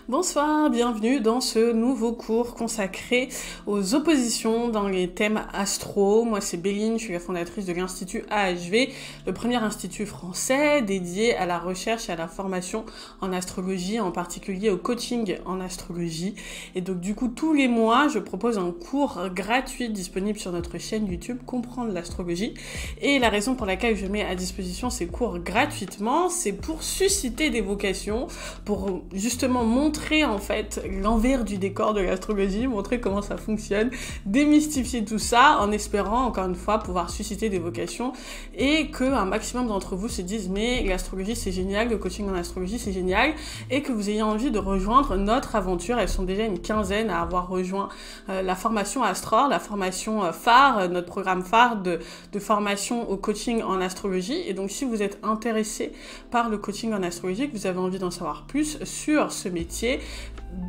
Bonsoir, bienvenue dans ce nouveau cours consacré aux oppositions dans les thèmes astro. Moi c'est Béline, je suis la fondatrice de l'Institut AHV, le premier institut français dédié à la recherche et à la formation en astrologie, en particulier au coaching en astrologie. Et donc du coup tous les mois je propose un cours gratuit disponible sur notre chaîne YouTube Comprendre l'astrologie. Et la raison pour laquelle je mets à disposition ces cours gratuitement, c'est pour susciter des vocations, pour justement montrer en fait l'envers du décor de l'astrologie, montrer comment ça fonctionne, démystifier tout ça en espérant encore une fois pouvoir susciter des vocations et que un maximum d'entre vous se disent mais l'astrologie c'est génial, le coaching en astrologie c'est génial et que vous ayez envie de rejoindre notre aventure. Elles sont déjà une quinzaine à avoir rejoint la formation Astror, la formation phare, notre programme phare de formation au coaching en astrologie. Et donc si vous êtes intéressé par le coaching en astrologie, que vous avez envie d'en savoir plus sur ce métier,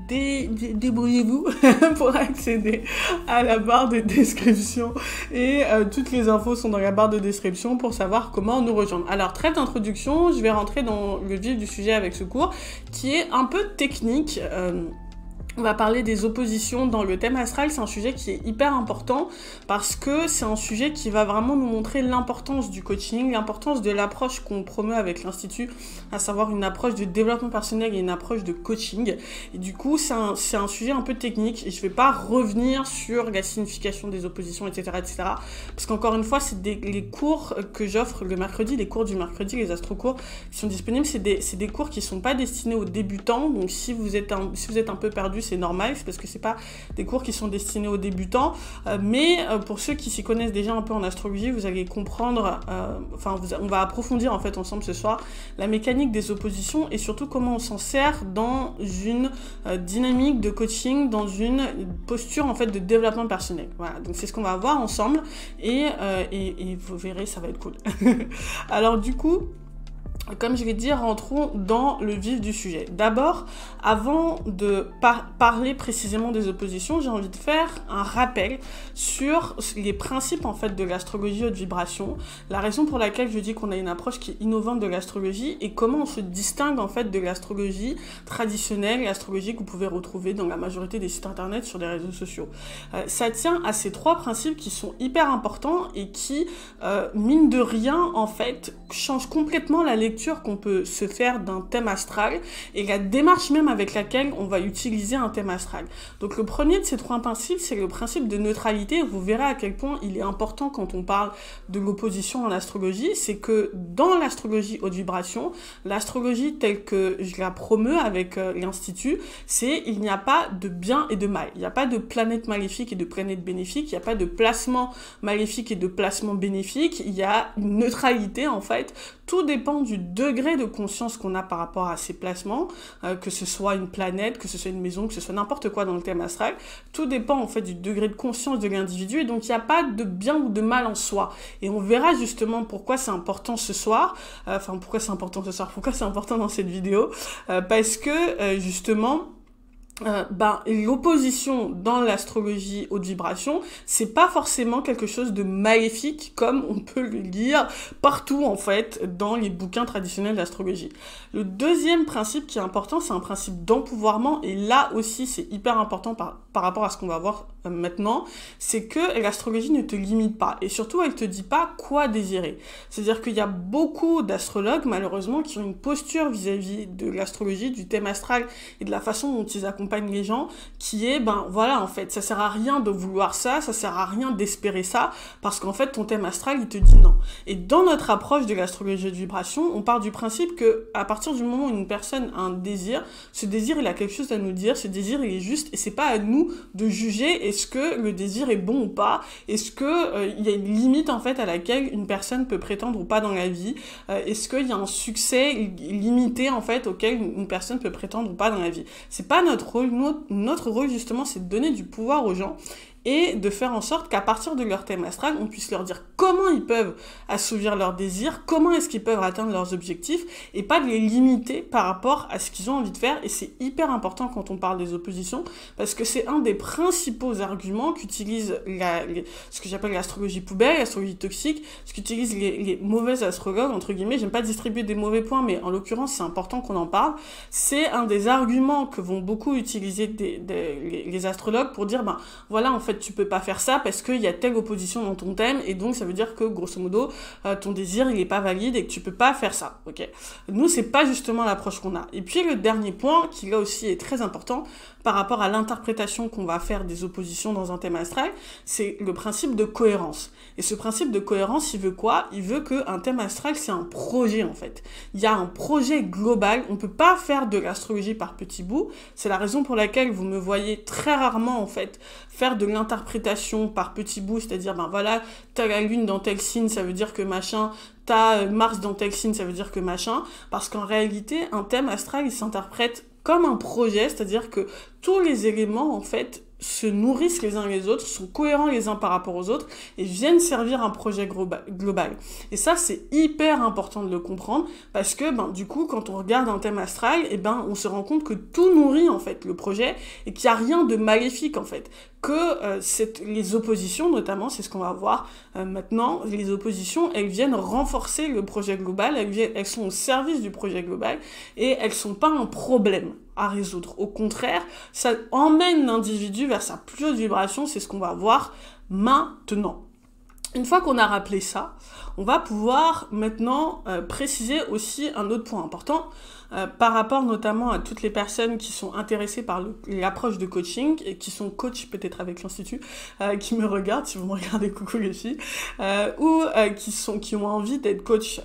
débrouillez-vous pour accéder à la barre de description et toutes les infos sont dans la barre de description pour savoir comment nous rejoindre. Alors trêve d'introduction, je vais rentrer dans le vif du sujet avec ce cours qui est un peu technique. On va parler des oppositions dans le thème astral. C'est un sujet qui est hyper important parce que c'est un sujet qui va vraiment nous montrer l'importance du coaching, l'importance de l'approche qu'on promeut avec l'Institut, à savoir une approche de développement personnel et une approche de coaching. Et du coup, c'est un sujet un peu technique et je vais pas revenir sur la signification des oppositions, etc., etc. Parce qu'encore une fois, c'est les cours que j'offre le mercredi, les cours du mercredi, les astro-cours qui sont disponibles, c'est des cours qui sont pas destinés aux débutants. Donc si vous êtes un peu perdu, c'est normal, c'est parce que c'est pas des cours qui sont destinés aux débutants, mais pour ceux qui s'y connaissent déjà un peu en astrologie, vous allez comprendre, on va approfondir en fait ensemble ce soir la mécanique des oppositions et surtout comment on s'en sert dans une dynamique de coaching, dans une posture en fait de développement personnel. Voilà, donc c'est ce qu'on va voir ensemble et vous verrez, ça va être cool. Alors du coup, comme je l'ai dit, rentrons dans le vif du sujet. D'abord, avant de parler précisément des oppositions, j'ai envie de faire un rappel sur les principes en fait de l'astrologie haute vibration, la raison pour laquelle je dis qu'on a une approche qui est innovante de l'astrologie et comment on se distingue en fait de l'astrologie traditionnelle, l'astrologie que vous pouvez retrouver dans la majorité des sites internet sur les réseaux sociaux. Ça tient à ces trois principes qui sont hyper importants et qui, mine de rien, en fait, changent complètement la lecture qu'on peut se faire d'un thème astral et la démarche même avec laquelle on va utiliser un thème astral. Donc le premier de ces trois principes, c'est le principe de neutralité. Vous verrez à quel point il est important quand on parle de l'opposition en astrologie, c'est que dans l'astrologie haute vibration, l'astrologie telle que je la promeus avec l'Institut, c'est il n'y a pas de bien et de mal. Il n'y a pas de planète maléfique et de planète bénéfique, il n'y a pas de placement maléfique et de placement bénéfique, il y a une neutralité en fait. Tout dépend du degré de conscience qu'on a par rapport à ces placements, que ce soit une planète, que ce soit une maison, que ce soit n'importe quoi dans le thème astral. Tout dépend en fait du degré de conscience de l'individu et donc il n'y a pas de bien ou de mal en soi. Et on verra justement pourquoi c'est important ce soir, pourquoi c'est important dans cette vidéo, parce que justement, l'opposition dans l'astrologie haute vibration, c'est pas forcément quelque chose de maléfique comme on peut le lire partout en fait dans les bouquins traditionnels d'astrologie. Le deuxième principe qui est important, c'est un principe d'empouvoirment et là aussi c'est hyper important par rapport à ce qu'on va voir maintenant, c'est que l'astrologie ne te limite pas et surtout elle te dit pas quoi désirer. C'est-à-dire qu'il y a beaucoup d'astrologues malheureusement qui ont une posture vis-à-vis de l'astrologie, du thème astral et de la façon dont ils accompagnent les gens qui est, voilà, en fait, ça sert à rien de vouloir ça sert à rien d'espérer ça, parce qu'en fait, ton thème astral, il te dit non. Et dans notre approche de l'astrologie de vibration, on part du principe que, à partir du moment où une personne a un désir, ce désir, il a quelque chose à nous dire, ce désir, il est juste, et c'est pas à nous de juger est-ce que le désir est bon ou pas, est-ce que il y a une limite, en fait, à laquelle une personne peut prétendre ou pas dans la vie, est-ce qu'il y a un succès limité, en fait, auquel une personne peut prétendre ou pas dans la vie. C'est pas notre rôle. Notre rôle, justement, c'est de donner du pouvoir aux gens et de faire en sorte qu'à partir de leur thème astral, on puisse leur dire comment ils peuvent assouvir leurs désirs, comment est-ce qu'ils peuvent atteindre leurs objectifs, et pas de les limiter par rapport à ce qu'ils ont envie de faire. Et c'est hyper important quand on parle des oppositions, parce que c'est un des principaux arguments qu'utilise ce que j'appelle l'astrologie poubelle, l'astrologie toxique, ce qu'utilisent les mauvais astrologues, entre guillemets. J'aime pas distribuer des mauvais points, mais en l'occurrence, c'est important qu'on en parle. C'est un des arguments que vont beaucoup utiliser les astrologues pour dire, ben voilà, en fait, tu peux pas faire ça parce qu'il y a telle opposition dans ton thème, et donc ça veut dire que, grosso modo, ton désir, il est pas valide et que tu peux pas faire ça, ok? Nous, c'est pas justement l'approche qu'on a. Et puis, le dernier point, qui là aussi est très important, par rapport à l'interprétation qu'on va faire des oppositions dans un thème astral, c'est le principe de cohérence. Et ce principe de cohérence, il veut quoi? Il veut qu'un thème astral, c'est un projet, en fait. Il y a un projet global. On peut pas faire de l'astrologie par petits bouts. C'est la raison pour laquelle vous me voyez très rarement, en fait, faire de l'interprétation par petits bouts, c'est-à-dire, ben voilà, t'as la lune dans tel signe, ça veut dire que machin, t'as Mars dans tel signe, ça veut dire que machin, parce qu'en réalité, un thème astral, il s'interprète comme un projet, c'est-à-dire que tous les éléments, en fait, se nourrissent les uns les autres, sont cohérents les uns par rapport aux autres et viennent servir un projet global. Et ça, c'est hyper important de le comprendre parce que, ben, du coup, quand on regarde un thème astral, eh ben, on se rend compte que tout nourrit, en fait, le projet et qu'il n'y a rien de maléfique, en fait. Que les oppositions, notamment, c'est ce qu'on va voir maintenant, les oppositions, elles viennent renforcer le projet global, elles sont au service du projet global et elles sont pas un problème à résoudre. Au contraire, ça emmène l'individu vers sa plus haute vibration, c'est ce qu'on va voir maintenant. Une fois qu'on a rappelé ça, on va pouvoir maintenant préciser aussi un autre point important par rapport notamment à toutes les personnes qui sont intéressées par l'approche de coaching et qui sont coach peut-être avec l'Institut, qui me regardent, si vous me regardez, coucou les filles, ou qui ont envie d'être coach,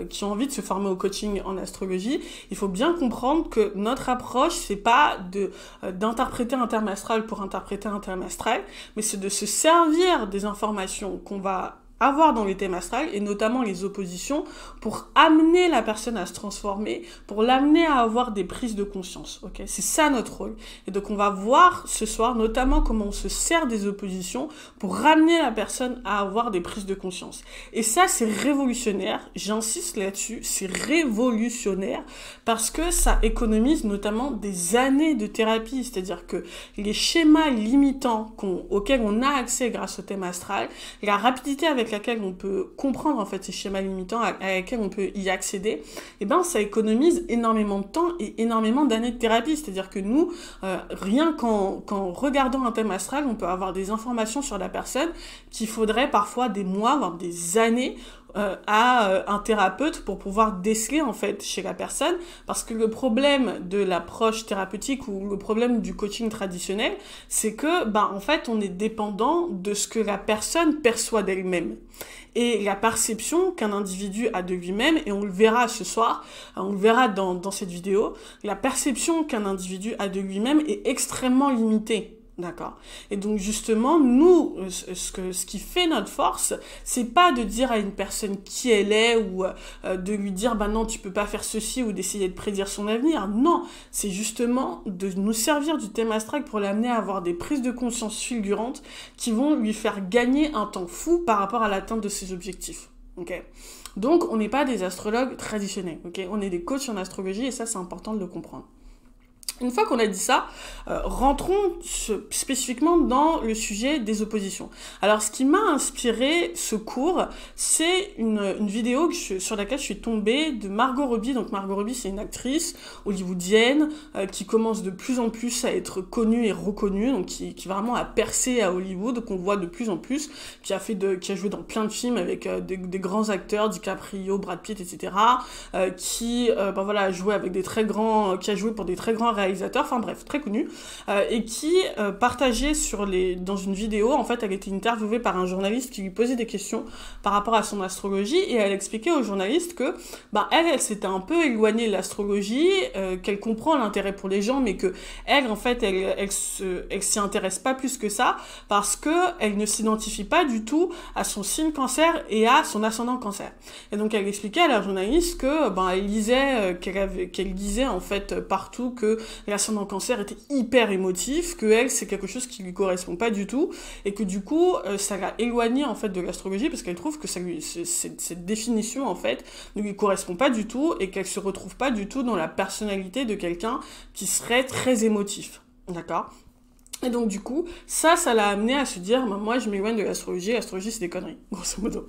qui ont envie de se former au coaching en astrologie. Il faut bien comprendre que notre approche, c'est pas d'interpréter un terme astral pour interpréter un terme astral, mais c'est de se servir des informations qu'on va avoir dans les thèmes astrales, et notamment les oppositions, pour amener la personne à se transformer, pour l'amener à avoir des prises de conscience, ok? C'est ça notre rôle. Et donc on va voir ce soir notamment comment on se sert des oppositions pour ramener la personne à avoir des prises de conscience. Et ça, c'est révolutionnaire, j'insiste là-dessus, c'est révolutionnaire, parce que ça économise notamment des années de thérapie, c'est-à-dire que les schémas limitants auxquels on a accès grâce au thème astral, la rapidité avec laquelle on peut comprendre en fait ces schémas limitants, à laquelle on peut y accéder, et ben ça économise énormément de temps et énormément d'années de thérapie. C'est-à-dire que nous, rien qu'en regardant un thème astral, on peut avoir des informations sur la personne qu'il faudrait parfois des mois, voire des années à un thérapeute pour pouvoir déceler en fait chez la personne, parce que le problème de l'approche thérapeutique ou le problème du coaching traditionnel, c'est que en fait on est dépendant de ce que la personne perçoit d'elle-même et la perception qu'un individu a de lui-même, et on le verra ce soir, on le verra dans cette vidéo, la perception qu'un individu a de lui-même est extrêmement limitée. D'accord. Et donc justement, nous, ce qui fait notre force, c'est pas de dire à une personne qui elle est ou de lui dire non tu peux pas faire ceci ou d'essayer de prédire son avenir. Non, c'est justement de nous servir du thème astral pour l'amener à avoir des prises de conscience fulgurantes qui vont lui faire gagner un temps fou par rapport à l'atteinte de ses objectifs. Ok. Donc on n'est pas des astrologues traditionnels. Ok. On est des coachs en astrologie et ça c'est important de le comprendre. Une fois qu'on a dit ça, rentrons spécifiquement dans le sujet des oppositions. Alors, ce qui m'a inspiré ce cours, c'est une vidéo sur laquelle je suis tombée de Margot Robbie. Donc, Margot Robbie, c'est une actrice hollywoodienne qui commence de plus en plus à être connue et reconnue, donc qui vraiment a percé à Hollywood, qu'on voit de plus en plus, qui a joué dans plein de films avec des grands acteurs, DiCaprio, Brad Pitt, etc., qui a joué avec qui a joué pour des très grands réalisateur, enfin bref, très connu, et qui partageait dans une vidéo, en fait, elle était interviewée par un journaliste qui lui posait des questions par rapport à son astrologie, et elle expliquait au journaliste que elle s'était un peu éloignée de l'astrologie, qu'elle comprend l'intérêt pour les gens, mais que elle, en fait, elle s'y intéresse pas plus que ça, parce que elle ne s'identifie pas du tout à son signe cancer et à son ascendant cancer. Et donc elle expliquait à la journaliste que elle lisait, qu'elle disait en fait partout que l'ascendant cancer était hyper émotif, que elle, c'est quelque chose qui lui correspond pas du tout, et que du coup, ça l'a éloignée, en fait, de l'astrologie, parce qu'elle trouve que cette définition, en fait, ne lui correspond pas du tout, et qu'elle se retrouve pas du tout dans la personnalité de quelqu'un qui serait très émotif. D'accord ? Et donc, du coup, ça l'a amené à se dire, bah, moi, je m'éloigne de l'astrologie c'est des conneries, grosso modo.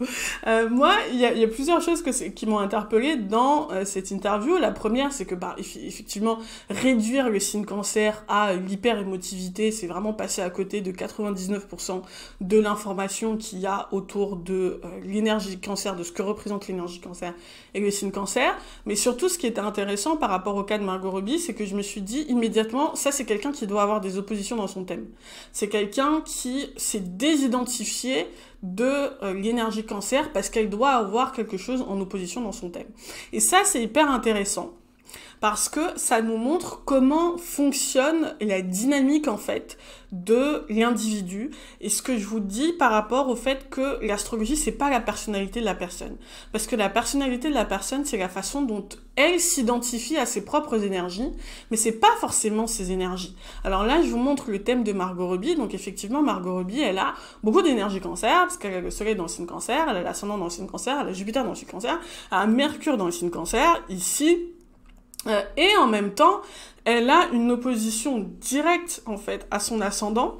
Moi, il y a plusieurs choses qui m'ont interpellée dans cette interview. La première, c'est que, effectivement, réduire le signe cancer à l'hyper-émotivité, c'est vraiment passer à côté de 99% de l'information qu'il y a autour de l'énergie cancer, de ce que représente l'énergie cancer et le signe cancer. Mais surtout, ce qui était intéressant par rapport au cas de Margot Robbie, c'est que je me suis dit immédiatement, ça, c'est quelqu'un qui doit avoir des oppositions dans son thème. C'est quelqu'un qui s'est désidentifié de l'énergie cancer parce qu'elle doit avoir quelque chose en opposition dans son thème. Et ça, c'est hyper intéressant parce que ça nous montre comment fonctionne la dynamique, en fait, de l'individu. Et ce que je vous dis par rapport au fait que l'astrologie, c'est pas la personnalité de la personne. Parce que la personnalité de la personne, c'est la façon dont elle s'identifie à ses propres énergies, mais c'est pas forcément ses énergies. Alors là, je vous montre le thème de Margot Robbie. Donc effectivement, Margot Robbie, elle a beaucoup d'énergie cancer, parce qu'elle a le soleil dans le signe cancer, elle a l'ascendant dans le signe cancer, elle a Jupiter dans le signe cancer, elle a Mercure dans le signe cancer, ici. Et en même temps, elle a une opposition directe, en fait, à son ascendant,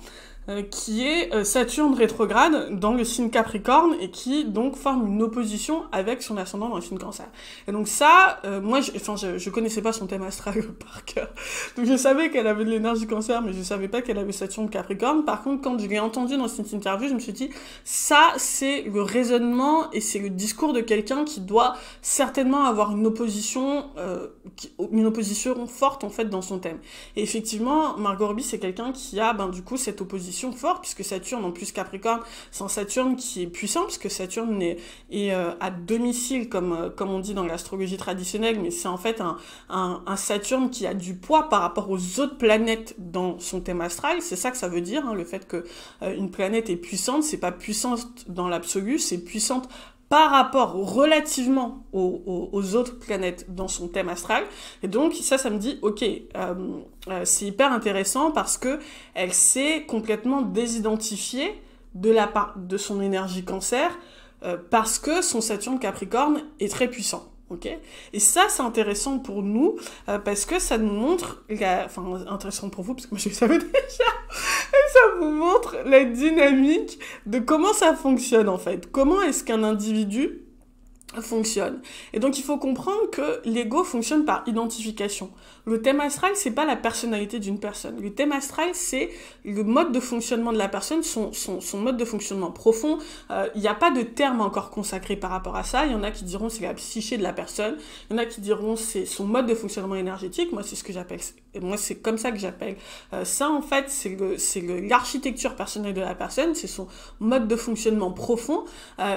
qui est Saturne rétrograde dans le signe Capricorne et qui donc forme une opposition avec son ascendant dans le signe Cancer. Et donc ça, moi, je connaissais pas son thème astral par cœur, donc je savais qu'elle avait de l'énergie Cancer, mais je savais pas qu'elle avait Saturne Capricorne. Par contre, quand je l'ai entendu dans cette interview, je me suis dit, ça, c'est le raisonnement et c'est le discours de quelqu'un qui doit certainement avoir une opposition forte, en fait, dans son thème. Et effectivement, Margot Robbie, c'est quelqu'un qui a, du coup, cette opposition forte, puisque Saturne, en plus Capricorne, c'est un Saturne qui est puissant, puisque Saturne est à domicile, comme on dit dans l'astrologie traditionnelle, mais c'est en fait un Saturne qui a du poids par rapport aux autres planètes dans son thème astral. C'est ça que ça veut dire, hein, le fait que une planète est puissante, c'est pas puissante dans l'absolu, c'est puissante par rapport relativement aux autres planètes dans son thème astral. Et donc ça me dit, ok, c'est hyper intéressant parce que elle s'est complètement désidentifiée de son énergie cancer parce que son Saturne Capricorne est très puissant. Okay. Et ça, c'est intéressant pour nous parce que ça nous montre, intéressant pour vous parce que moi je le savais déjà, et ça vous montre la dynamique de comment ça fonctionne en fait. Comment est-ce qu'un individu fonctionne. Et donc, il faut comprendre que l'ego fonctionne par identification. Le thème astral, c'est pas la personnalité d'une personne. Le thème astral, c'est le mode de fonctionnement de la personne, son mode de fonctionnement profond. Il n'y a pas de terme encore consacré par rapport à ça. Il y en a qui diront c'est la psyché de la personne. Il y en a qui diront c'est son mode de fonctionnement énergétique. Moi, c'est ce que j'appelle, moi, c'est comme ça que j'appelle ça, en fait, c'est l'architecture personnelle de la personne, c'est son mode de fonctionnement profond,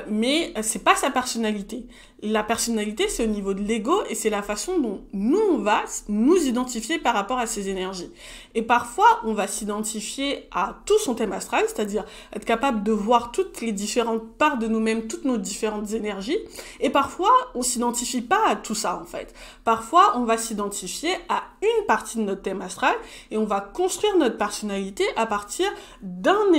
mais c'est pas sa personnalité. La personnalité, c'est au niveau de l'ego et c'est la façon dont nous, on va nous identifier par rapport à ces énergies. Et parfois, on va s'identifier à tout son thème astral, c'est-à-dire être capable de voir toutes les différentes parts de nous-mêmes, toutes nos différentes énergies. Et parfois, on s'identifie pas à tout ça, en fait. Parfois, on va s'identifier à une partie de notre thème astral et on va construire notre personnalité à partir d'un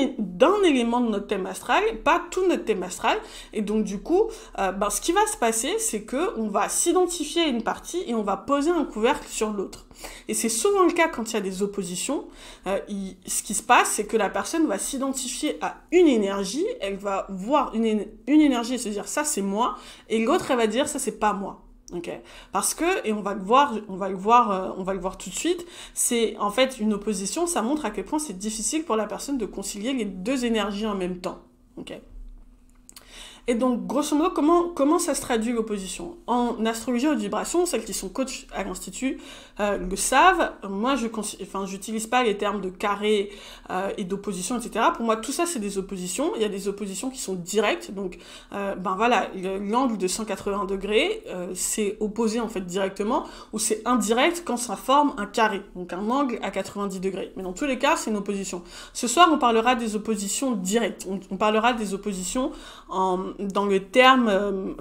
élément de notre thème astral, pas tout notre thème astral. Et donc, du coup, ce qui va se passer, c'est que on va s'identifier à une partie et on va poser un couvercle sur l'autre. Et c'est souvent le cas quand il y a des oppositions. Ce qui se passe, c'est que la personne va s'identifier à une énergie, elle va voir une énergie et se dire ça c'est moi, et l'autre elle va dire ça c'est pas moi. Okay. Parce que, et on va le voir tout de suite, c'est en fait une opposition, ça montre à quel point c'est difficile pour la personne de concilier les deux énergies en même temps. Okay. Et donc, grosso modo, comment ça se traduit l'opposition? En astrologie haute vibration, celles qui sont coachs à l'Institut le savent. Moi, j'utilise pas les termes de carré et d'opposition, etc. Pour moi, tout ça, c'est des oppositions. Il y a des oppositions qui sont directes. Donc, l'angle de 180 degrés, c'est opposé, en fait, directement, ou c'est indirect quand ça forme un carré. Donc, un angle à 90 degrés. Mais dans tous les cas, c'est une opposition. Ce soir, on parlera des oppositions directes. On parlera des oppositions dans le terme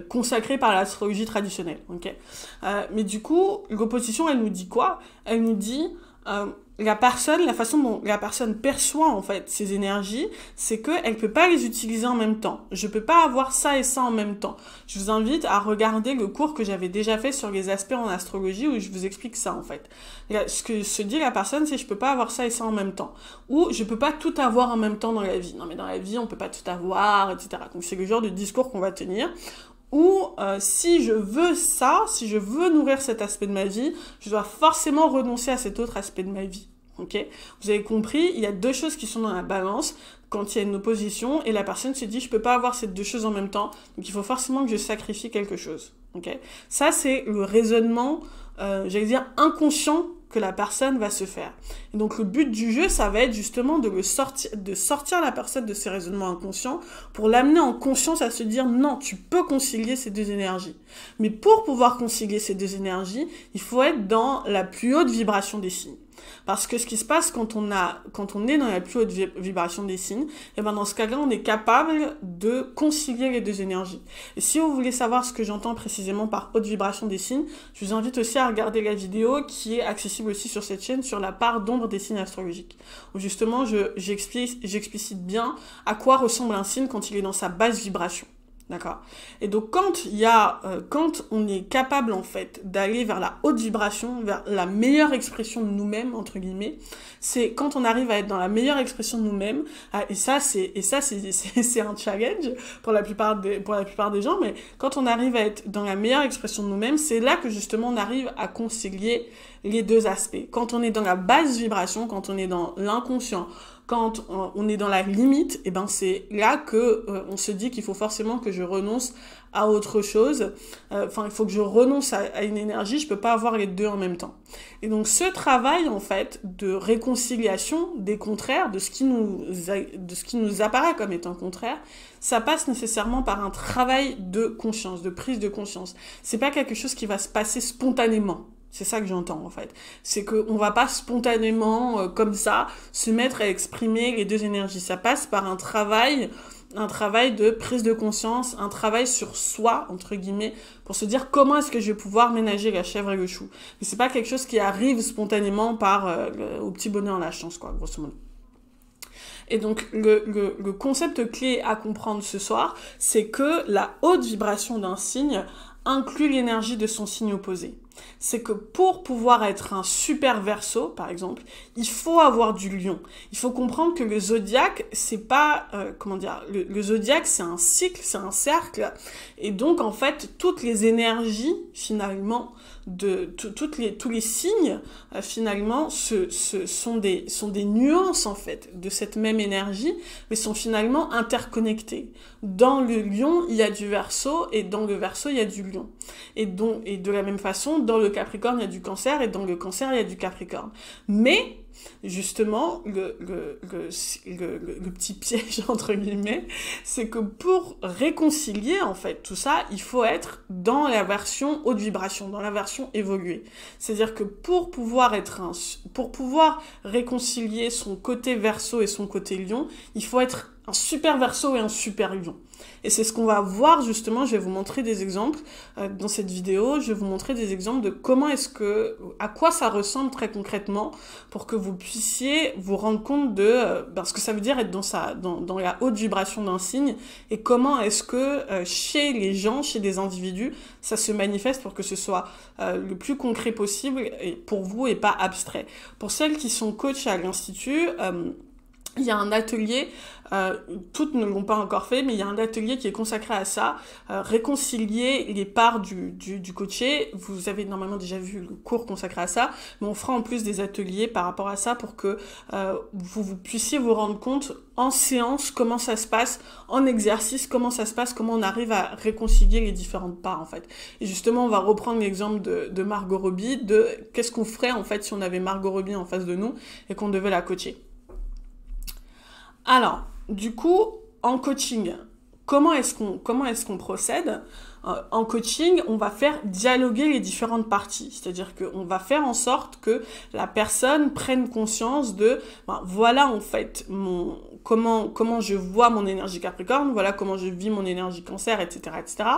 consacré par l'astrologie traditionnelle. Okay, mais du coup, l'opposition, elle nous dit quoi? Elle nous dit la façon dont la personne perçoit en fait ces énergies, c'est qu'elle peut pas les utiliser en même temps. Je peux pas avoir ça et ça en même temps. Je vous invite à regarder le cours que j'avais déjà fait sur les aspects en astrologie où je vous explique ça en fait. Ce que se dit la personne, c'est je peux pas avoir ça et ça en même temps. Ou je peux pas tout avoir en même temps dans la vie. Non mais dans la vie, on peut pas tout avoir, etc. Donc c'est le genre de discours qu'on va tenir. Ou si je veux ça, si je veux nourrir cet aspect de ma vie, je dois forcément renoncer à cet autre aspect de ma vie. Okay, vous avez compris, il y a deux choses qui sont dans la balance quand il y a une opposition et la personne se dit je peux pas avoir ces deux choses en même temps, donc il faut forcément que je sacrifie quelque chose. Okay, ça c'est le raisonnement, j'allais dire inconscient que la personne va se faire. Et donc le but du jeu, ça va être justement de sortir la personne de ses raisonnements inconscients pour l'amener en conscience à se dire non, tu peux concilier ces deux énergies. Mais pour pouvoir concilier ces deux énergies, il faut être dans la plus haute vibration des signes. Parce que ce qui se passe quand on est dans la plus haute vibration des signes, et ben dans ce cas-là, on est capable de concilier les deux énergies. Et si vous voulez savoir ce que j'entends précisément par haute vibration des signes, je vous invite aussi à regarder la vidéo qui est accessible aussi sur cette chaîne sur la part d'ombre des signes astrologiques. Où justement, j'explicite bien à quoi ressemble un signe quand il est dans sa basse vibration. D'accord. Et donc quand on est capable en fait d'aller vers la haute vibration, vers la meilleure expression de nous-mêmes entre guillemets, c'est quand on arrive à être dans la meilleure expression de nous-mêmes. Et ça c'est un challenge pour la plupart des gens, mais quand on arrive à être dans la meilleure expression de nous-mêmes, c'est là que justement on arrive à concilier les deux aspects. Quand on est dans la basse vibration, quand on est dans l'inconscient, quand on est dans la limite, et ben c'est là que on se dit qu'il faut forcément que je renonce à autre chose. Il faut que je renonce à une énergie, je peux pas avoir les deux en même temps. Et donc ce travail en fait de réconciliation des contraires, de ce qui nous apparaît comme étant contraire, ça passe nécessairement par un travail de conscience, de prise de conscience. C'est pas quelque chose qui va se passer spontanément. C'est ça que j'entends en fait. C'est qu'on va pas spontanément, comme ça, se mettre à exprimer les deux énergies. Ça passe par un travail de prise de conscience, un travail sur soi, entre guillemets, pour se dire comment est-ce que je vais pouvoir ménager la chèvre et le chou. Mais c'est pas quelque chose qui arrive spontanément au petit bonheur en la chance, quoi, grosso modo. Et donc, le concept clé à comprendre ce soir, c'est que la haute vibration d'un signe inclut l'énergie de son signe opposé. C'est que pour pouvoir être un super Verseau, par exemple, il faut avoir du lion. Il faut comprendre que le zodiaque, c'est pas, le zodiaque, c'est un cycle, c'est un cercle. Et donc, en fait, toutes les énergies, finalement, tous les signes, finalement, sont des nuances, en fait, de cette même énergie, mais sont finalement interconnectés. Dans le lion, il y a du Verseau, et dans le Verseau, il y a du lion. Et de la même façon, dans le Capricorne, il y a du Cancer, et dans le Cancer, il y a du Capricorne. Mais, justement, le petit piège, entre guillemets, c'est que pour réconcilier, en fait, tout ça, il faut être dans la version haute vibration, dans la version évoluée. C'est-à-dire que pour pouvoir réconcilier son côté Verseau et son côté Lion, il faut être un super Verseau et un super Lion. Et c'est ce qu'on va voir justement, je vais vous montrer des exemples dans cette vidéo, je vais vous montrer des exemples de à quoi ça ressemble très concrètement pour que vous puissiez vous rendre compte de ce que ça veut dire être dans la haute vibration d'un signe et comment est-ce que chez les gens, chez des individus, ça se manifeste pour que ce soit le plus concret possible et pour vous et pas abstrait. Pour celles qui sont coachs à l'Institut, il y a un atelier, toutes ne l'ont pas encore fait, mais il y a un atelier qui est consacré à ça, réconcilier les parts du coaché. Vous avez normalement déjà vu le cours consacré à ça, mais on fera en plus des ateliers par rapport à ça pour que vous puissiez vous rendre compte en séance comment ça se passe, en exercice comment ça se passe, comment on arrive à réconcilier les différentes parts en fait. Et justement, on va reprendre l'exemple de Margot Robbie, de qu'est-ce qu'on ferait en fait si on avait Margot Robbie en face de nous et qu'on devait la coacher. Alors, du coup, en coaching, comment est-ce qu'on procède? en coaching, on va faire dialoguer les différentes parties. C'est-à-dire qu'on va faire en sorte que la personne prenne conscience de, voilà en fait comment je vois mon énergie Capricorne, voilà comment je vis mon énergie Cancer, etc., etc.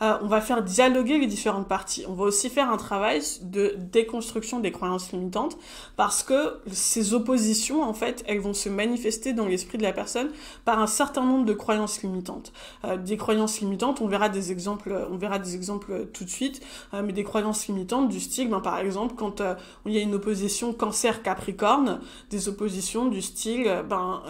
On va faire dialoguer les différentes parties. On va aussi faire un travail de déconstruction des croyances limitantes, parce que ces oppositions, en fait, elles vont se manifester dans l'esprit de la personne par un certain nombre de croyances limitantes. Des croyances limitantes, on verra des exemples tout de suite, mais des croyances limitantes du style, par exemple, quand il y a une opposition Cancer-Capricorne, des oppositions du style,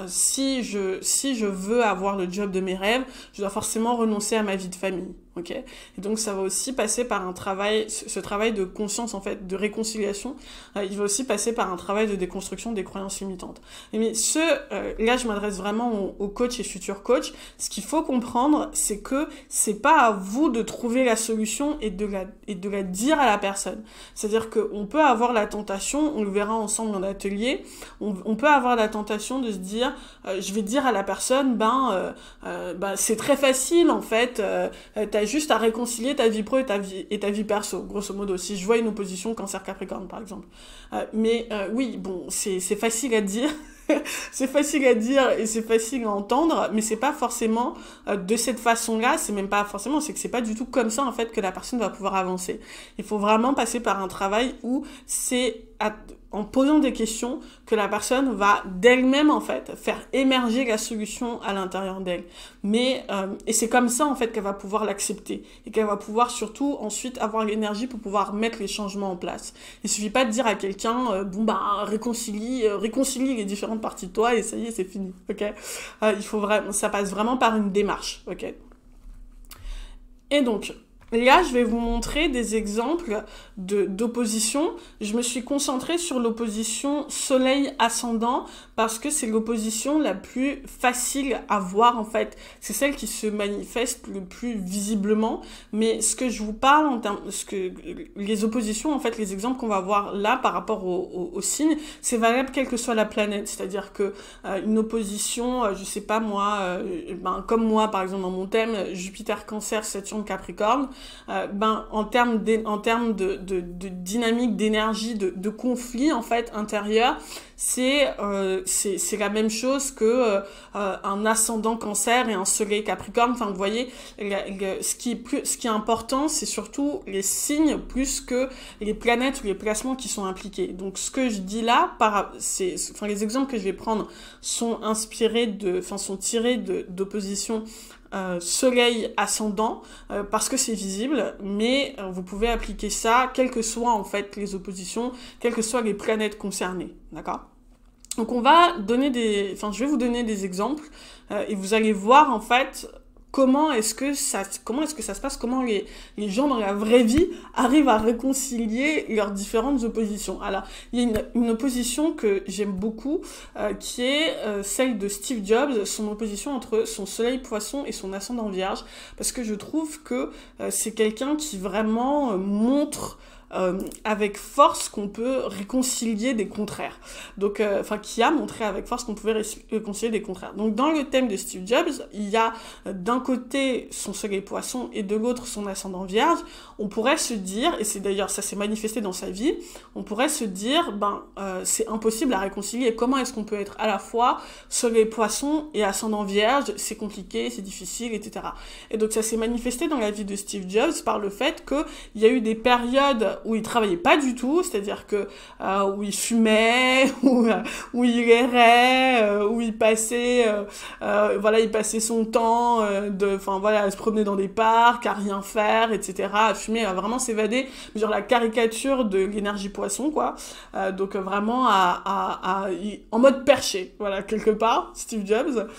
si je veux avoir le job de mes rêves, je dois forcément renoncer à ma vie de famille. Okay. Et donc ça va aussi passer par un travail, ce travail de conscience en fait, de réconciliation, il va aussi passer par un travail de déconstruction des croyances limitantes. Mais là je m'adresse vraiment aux coachs et futurs coachs, ce qu'il faut comprendre, c'est que c'est pas à vous de trouver la solution et de la dire à la personne. C'est-à-dire qu'on peut avoir la tentation, on le verra ensemble en atelier, on peut avoir la tentation de se dire, je vais dire à la personne, c'est très facile en fait, t'as juste à réconcilier ta vie pro et ta vie perso, grosso modo, si je vois une opposition Cancer-Capricorne, par exemple. Oui, bon, c'est facile à dire, c'est facile à dire et c'est facile à entendre, mais c'est pas forcément de cette façon-là, c'est même pas forcément, c'est que c'est pas du tout comme ça, en fait, que la personne va pouvoir avancer. Il faut vraiment passer par un travail où c'est en posant des questions que la personne va d'elle-même, en fait, faire émerger la solution à l'intérieur d'elle. Et c'est comme ça, en fait, qu'elle va pouvoir l'accepter et qu'elle va pouvoir surtout ensuite avoir l'énergie pour pouvoir mettre les changements en place. Il suffit pas de dire à quelqu'un, réconcilie les différentes parties de toi et ça y est, c'est fini, ok? Ça passe vraiment par une démarche, ok? Et donc, là, je vais vous montrer des exemples d'opposition. Je me suis concentrée sur l'opposition Soleil-Ascendant parce que c'est l'opposition la plus facile à voir, en fait. C'est celle qui se manifeste le plus visiblement. Mais ce que je vous parle, les oppositions, en fait, les exemples qu'on va voir là par rapport aux signes, c'est valable quelle que soit la planète. C'est-à-dire que une opposition, je sais pas moi, comme moi, par exemple, dans mon thème, Jupiter Cancer, Saturne Capricorne, en termes de dynamique, d'énergie, de conflit en fait intérieur, c'est la même chose que un ascendant Cancer et un soleil Capricorne. Enfin, vous voyez, ce qui est important, c'est surtout les signes plus que les planètes ou les placements qui sont impliqués. Donc, ce que je dis là, les exemples que je vais prendre sont tirés d'opposition Soleil ascendant parce que c'est visible, mais vous pouvez appliquer ça quelles que soient en fait les oppositions, quelles que soient les planètes concernées, d'accord? Donc je vais vous donner des exemples et vous allez voir en fait comment est-ce que ça se passe, comment les gens dans la vraie vie arrivent à réconcilier leurs différentes oppositions. Alors, il y a une opposition que j'aime beaucoup, qui est celle de Steve Jobs, son opposition entre son soleil poisson et son ascendant vierge, parce que je trouve que c'est quelqu'un qui vraiment montre avec force qu'on peut réconcilier des contraires. Donc, qui a montré avec force qu'on pouvait réconcilier des contraires. Donc, dans le thème de Steve Jobs, il y a d'un côté son soleil poisson et de l'autre son ascendant vierge. On pourrait se dire, et c'est d'ailleurs, ça s'est manifesté dans sa vie, on pourrait se dire, c'est impossible à réconcilier. Comment est-ce qu'on peut être à la fois soleil poisson et ascendant vierge? C'est compliqué, c'est difficile, etc. Et donc, ça s'est manifesté dans la vie de Steve Jobs par le fait qu'il y a eu des périodes où il travaillait pas du tout, c'est-à-dire que où il fumait, où il errait, où il passait il passait son temps à se promener dans des parcs, à rien faire, etc., à fumer, à vraiment s'évader, genre la caricature de l'énergie poisson, quoi. Donc vraiment en mode perché, voilà, quelque part, Steve Jobs.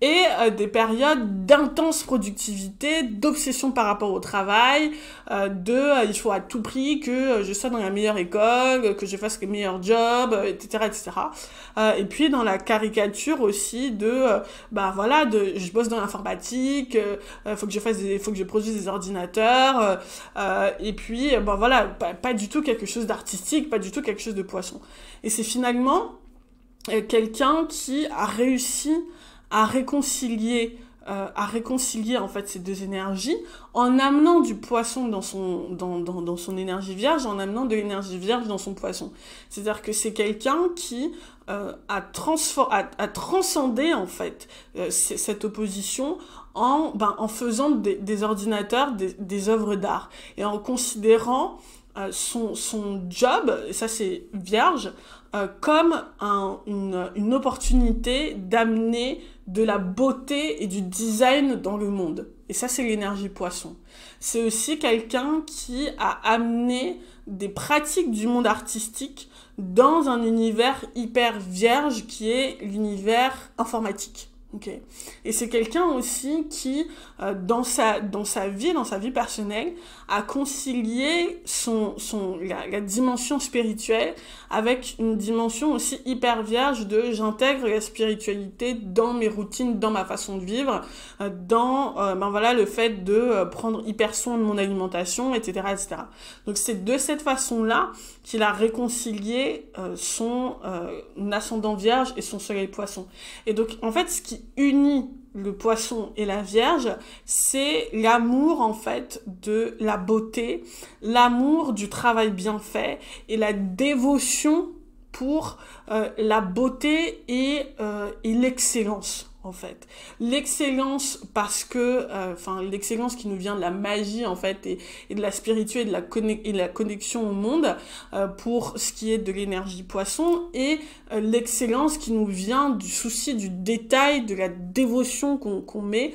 Et des périodes d'intense productivité, d'obsession par rapport au travail, il faut à tout prix que je sois dans la meilleure école, que je fasse les meilleurs jobs, etc., etc. Et puis dans la caricature aussi je bosse dans l'informatique, faut que je produise des ordinateurs, et puis pas du tout quelque chose d'artistique, pas du tout quelque chose de poisson. Et c'est finalement quelqu'un qui a réussi à réconcilier à réconcilier en fait ces deux énergies en amenant du poisson dans son énergie vierge, en amenant de l'énergie vierge dans son poisson. C'est-à-dire que c'est quelqu'un qui a transcendé en fait cette opposition en faisant des ordinateurs, des œuvres d'art, et en considérant son job, et ça c'est vierge, comme une opportunité d'amener de la beauté et du design dans le monde. Et ça c'est l'énergie poisson. C'est aussi quelqu'un qui a amené des pratiques du monde artistique dans un univers hyper vierge qui est l'univers informatique. Okay. Et c'est quelqu'un aussi qui, dans sa vie personnelle, a concilié la dimension spirituelle avec une dimension aussi hyper vierge de j'intègre la spiritualité dans mes routines, dans ma façon de vivre, dans le fait de prendre hyper soin de mon alimentation, etc., etc. Donc c'est de cette façon-là qu'il a réconcilié son ascendant vierge et son soleil poisson. Et donc en fait ce qui unit le poisson et la vierge, c'est l'amour en fait de la beauté, l'amour du travail bien fait et la dévotion pour la beauté et l'excellence. En fait, l'excellence parce que, l'excellence qui nous vient de la magie en fait et de la spiritualité et de la connexion au monde pour ce qui est de l'énergie poisson, et l'excellence qui nous vient du souci du détail, de la dévotion qu'on met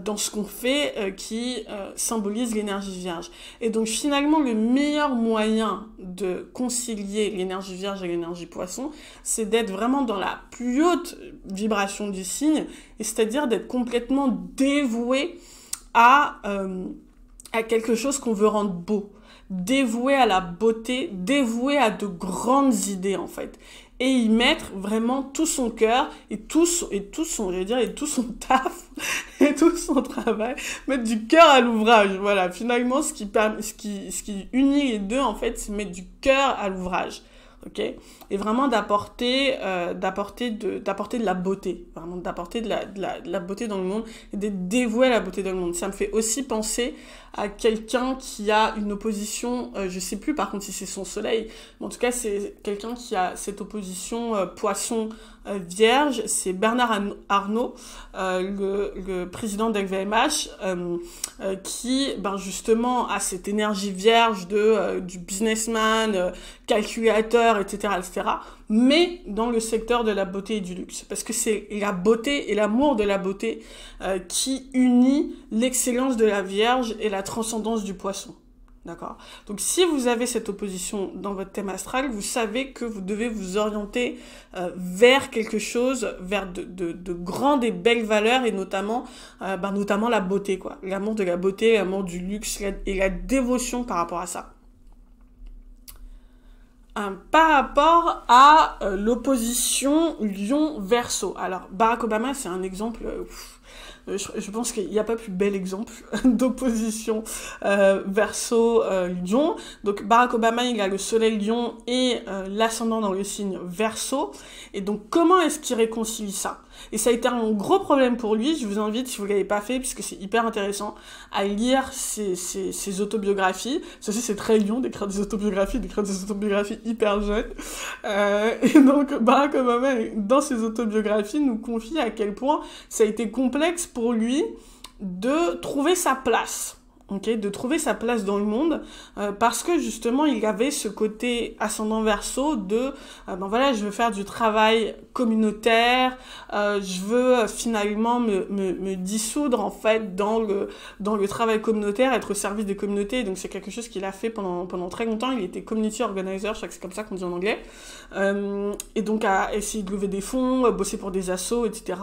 dans ce qu'on fait, qui symbolise l'énergie vierge. Et donc finalement le meilleur moyen de concilier l'énergie vierge et l'énergie poisson, c'est d'être vraiment dans la plus haute vibration du signe, et c'est-à-dire d'être complètement dévoué à quelque chose qu'on veut rendre beau, dévoué à la beauté, dévoué à de grandes idées en fait, et y mettre vraiment tout son cœur et tout son taf et tout son travail, mettre du cœur à l'ouvrage. Voilà, finalement ce qui unit les deux en fait, c'est mettre du cœur à l'ouvrage. Ok, et vraiment d'apporter de la beauté, vraiment d'apporter de la beauté dans le monde et d'être dévoué à la beauté dans le monde. Ça me fait aussi penser à quelqu'un qui a une opposition, je sais plus par contre si c'est son soleil, mais en tout cas c'est quelqu'un qui a cette opposition poisson vierge, c'est Bernard Arnault, le président d'LVMH, qui justement a cette énergie vierge du businessman, calculateur, etc., mais dans le secteur de la beauté et du luxe, parce que c'est la beauté et l'amour de la beauté qui unit l'excellence de la Vierge et la transcendance du poisson. D'accord ? Donc si vous avez cette opposition dans votre thème astral, vous savez que vous devez vous orienter vers quelque chose, vers de grandes et belles valeurs, et notamment la beauté, quoi. L'amour de la beauté, l'amour du luxe et la dévotion par rapport à ça. Par rapport à l'opposition Lion-Verseau. Alors, Barack Obama, c'est un exemple... je pense qu'il n'y a pas plus bel exemple d'opposition Verseau-Lion. Donc, Barack Obama, il a le soleil Lion et l'ascendant dans le signe Verseau. Et donc, comment est-ce qu'il réconcilie ça ? Et ça a été un gros problème pour lui. Je vous invite, si vous ne l'avez pas fait, puisque c'est hyper intéressant, à lire ses autobiographies. Ceci, c'est très Lion d'écrire des autobiographies hyper jeunes. Et donc, Barack Obama, dans ses autobiographies, nous confie à quel point ça a été complexe pour lui de trouver sa place. Okay, de trouver sa place dans le monde, parce que justement il avait ce côté ascendant Verseau de je veux faire du travail communautaire, je veux finalement me dissoudre en fait dans le travail communautaire, être au service des communautés. Donc c'est quelque chose qu'il a fait pendant très longtemps. Il était community organizer, je crois que c'est comme ça qu'on dit en anglais, et donc à essayer de lever des fonds, bosser pour des assos, etc.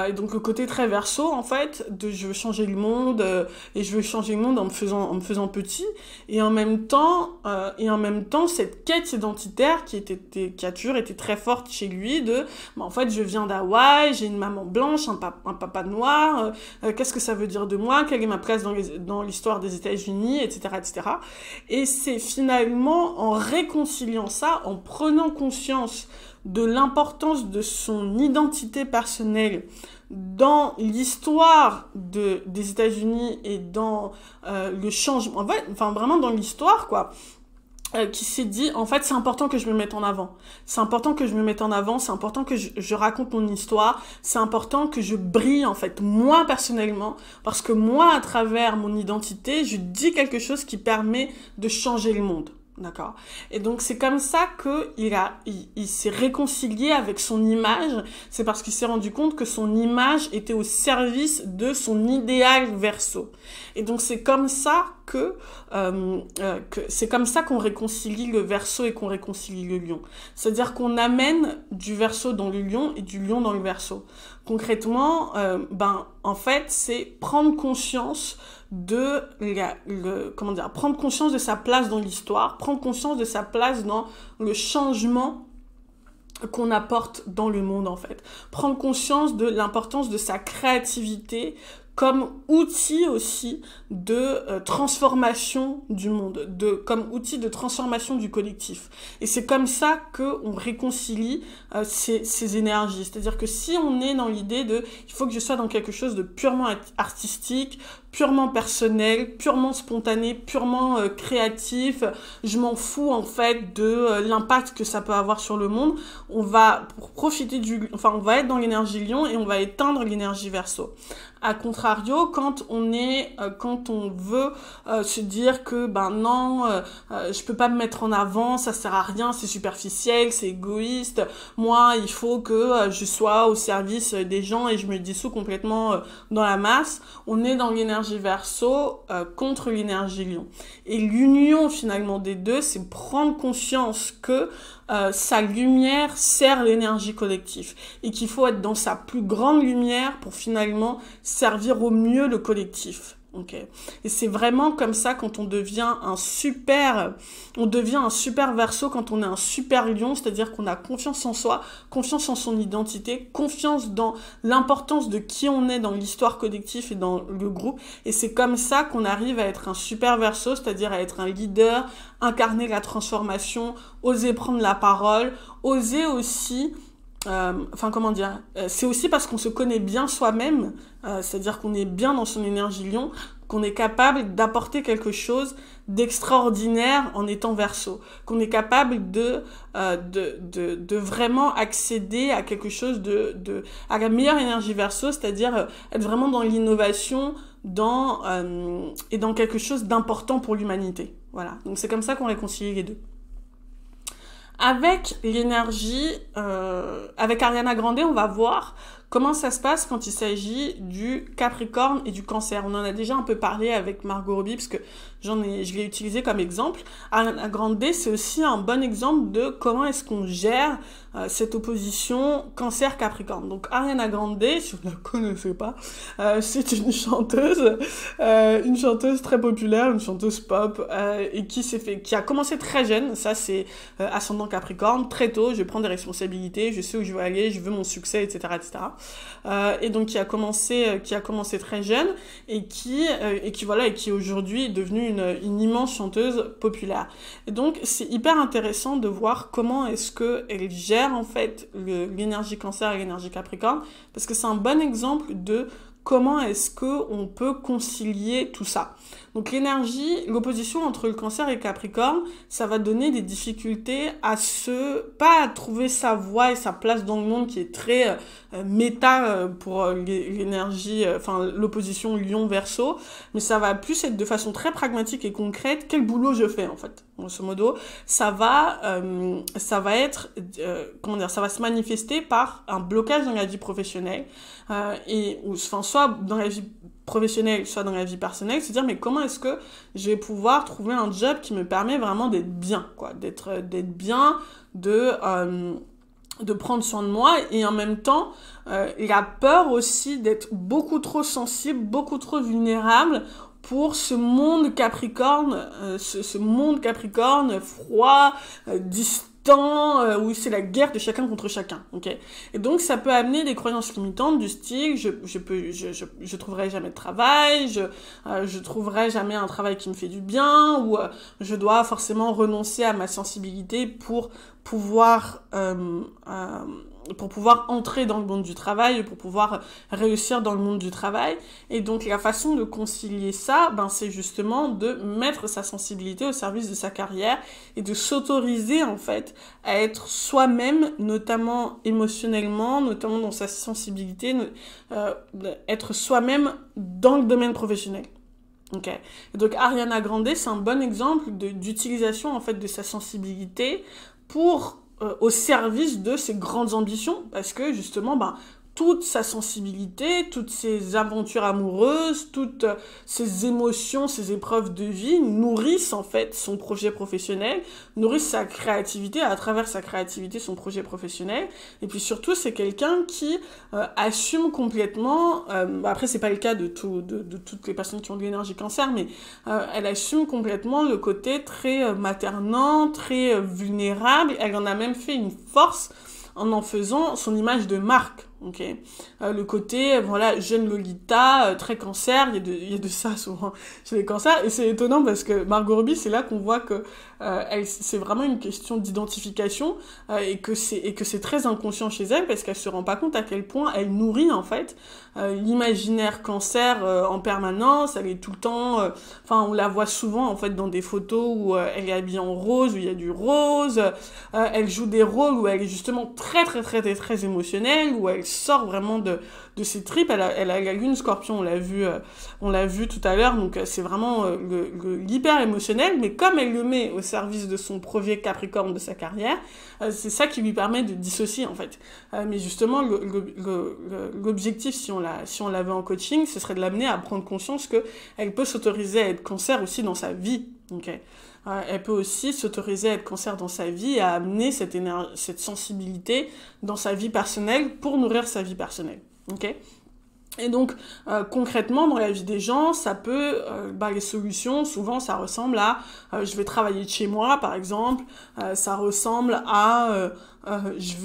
Et donc le côté très Verseau en fait, de je veux changer le monde, et je veux changer le monde en me faisant petit, et en même temps cette quête identitaire qui a toujours été très forte chez lui de en fait je viens d'Hawaï, j'ai une maman blanche, un papa noir, qu'est-ce que ça veut dire de moi, quelle est ma place dans l'histoire des États-Unis, etc., etc. Et c'est finalement en réconciliant ça, en prenant conscience de l'importance de son identité personnelle dans l'histoire des États-Unis et dans le changement, en fait, enfin vraiment dans l'histoire, quoi, qui s'est dit, en fait, c'est important que je me mette en avant. C'est important que je me mette en avant, c'est important que je raconte mon histoire, c'est important que je brille, en fait, moi, personnellement, parce que moi, à travers mon identité, je dis quelque chose qui permet de changer le monde. D'accord. Et donc, c'est comme ça il s'est réconcilié avec son image. C'est parce qu'il s'est rendu compte que son image était au service de son idéal Verseau. Et donc, c'est comme ça c'est comme ça qu'on réconcilie le Verseau et qu'on réconcilie le Lion. C'est-à-dire qu'on amène du Verseau dans le Lion et du Lion dans le Verseau. Concrètement, en fait, c'est prendre conscience prendre conscience de sa place dans l'histoire, prendre conscience de sa place dans le changement qu'on apporte dans le monde, en fait. Prendre conscience de l'importance de sa créativité comme outil aussi de transformation du monde, comme outil de transformation du collectif. Et c'est comme ça qu'on réconcilie ces énergies. C'est-à-dire que si on est dans l'idée il faut que je sois dans quelque chose de purement artistique, purement personnel, purement spontané, purement créatif, je m'en fous en fait de l'impact que ça peut avoir sur le monde, on va on va être dans l'énergie Lion et on va éteindre l'énergie Verseau. A contrario, quand on veut se dire que non, je peux pas me mettre en avant, ça sert à rien, c'est superficiel, c'est égoïste. Moi, il faut que je sois au service des gens et je me dissous complètement dans la masse. On est dans l'énergie Verseau contre l'énergie Lion. Et l'union finalement des deux, c'est prendre conscience que sa lumière sert l'énergie collective et qu'il faut être dans sa plus grande lumière pour finalement servir au mieux le collectif. Okay. Et c'est vraiment comme ça quand on devient un super Verseau, quand on est un super Lion, c'est-à-dire qu'on a confiance en soi, confiance en son identité, confiance dans l'importance de qui on est dans l'histoire collective et dans le groupe. Et c'est comme ça qu'on arrive à être un super Verseau, c'est-à-dire à être un leader, incarner la transformation, oser prendre la parole, oser aussi c'est aussi parce qu'on se connaît bien soi-même, c'est-à-dire qu'on est bien dans son énergie Lion, qu'on est capable d'apporter quelque chose d'extraordinaire en étant Verseau, qu'on est capable de vraiment accéder à quelque chose à la meilleure énergie Verseau, c'est-à-dire être vraiment dans l'innovation, et dans quelque chose d'important pour l'humanité. Voilà. Donc c'est comme ça qu'on réconcilie les deux. Avec l'énergie, avec Ariana Grande, on va voir comment ça se passe quand il s'agit du Capricorne et du Cancer. On en a déjà un peu parlé avec Margot Robbie, parce que je l'ai utilisé comme exemple. Ariana Grande, c'est aussi un bon exemple de comment est-ce qu'on gère cette opposition Cancer-Capricorne. Donc Ariana Grande, si vous ne la connaissez pas, c'est une chanteuse très populaire, une chanteuse pop, et qui a commencé très jeune. Ça, c'est ascendant Capricorne, très tôt. Je prends des responsabilités, je sais où je veux aller, je veux mon succès, etc., etc. Et donc qui a commencé très jeune et qui aujourd'hui est devenue une immense chanteuse populaire. Et donc c'est hyper intéressant de voir comment est-ce que elle gère en fait l'énergie Cancer et l'énergie Capricorne, parce que c'est un bon exemple de comment est-ce que on peut concilier tout ça. Donc l'opposition entre le Cancer et le Capricorne, ça va donner des difficultés pas à trouver sa voie et sa place dans le monde, qui est très méta pour l'énergie, l'opposition Lion-Verseau, mais ça va plus être de façon très pragmatique et concrète, quel boulot je fais en fait. Grosso modo, ça va se manifester par un blocage dans la vie professionnelle, soit dans la vie professionnelle, soit dans la vie personnelle, se dire mais comment est-ce que je vais pouvoir trouver un job qui me permet vraiment d'être bien, quoi, d'être bien, de prendre soin de moi, et en même temps la peur aussi d'être beaucoup trop sensible, beaucoup trop vulnérable pour ce monde Capricorne, ce monde Capricorne froid, temps où c'est la guerre de chacun contre chacun, ok? Et donc ça peut amener des croyances limitantes du style je trouverai jamais de travail, je trouverai jamais un travail qui me fait du bien, ou je dois forcément renoncer à ma sensibilité pour pouvoir entrer dans le monde du travail, pour pouvoir réussir dans le monde du travail. Et donc la façon de concilier ça, c'est justement de mettre sa sensibilité au service de sa carrière et de s'autoriser en fait à être soi-même, notamment émotionnellement, notamment dans sa sensibilité, être soi-même dans le domaine professionnel. Okay. Et donc Ariana Grande, c'est un bon exemple d'utilisation en fait de sa sensibilité au service de ses grandes ambitions, parce que justement, toute sa sensibilité, toutes ses aventures amoureuses, toutes ses émotions, ses épreuves de vie nourrissent en fait son projet professionnel, nourrissent sa créativité, à travers sa créativité, son projet professionnel. Et puis surtout, c'est quelqu'un qui assume complètement, après c'est pas le cas de toutes les personnes qui ont de l'énergie cancer, mais elle assume complètement le côté très maternant, très vulnérable. Elle en a même fait une force en faisant son image de marque. Okay. Le côté, jeune Lolita, très cancer, il y a de ça souvent chez les cancers, et c'est étonnant parce que Margot Robbie, c'est là qu'on voit que c'est vraiment une question d'identification, et que c'est très inconscient chez elle, parce qu'elle se rend pas compte à quel point elle nourrit en fait l'imaginaire cancer en permanence. Elle est tout le temps, on la voit souvent en fait dans des photos où elle est habillée en rose, où il y a du rose, elle joue des rôles où elle est justement très très très très, très émotionnelle, où elle sort vraiment de ses tripes. Elle a la lune scorpion, on l'a vu tout à l'heure, donc c'est vraiment l'hyper émotionnel, mais comme elle le met au service de son projet Capricorne de sa carrière, c'est ça qui lui permet de dissocier en fait. Mais justement, l'objectif, si on l'avait en coaching, ce serait de l'amener à prendre conscience que elle peut s'autoriser à être cancer aussi dans sa vie. Okay. Elle peut aussi s'autoriser à être cancer dans sa vie et à amener cette sensibilité dans sa vie personnelle pour nourrir sa vie personnelle. Okay. Et donc, concrètement, dans la vie des gens, ça peut, les solutions, souvent, ça ressemble à je vais travailler de chez moi, par exemple, ça ressemble à je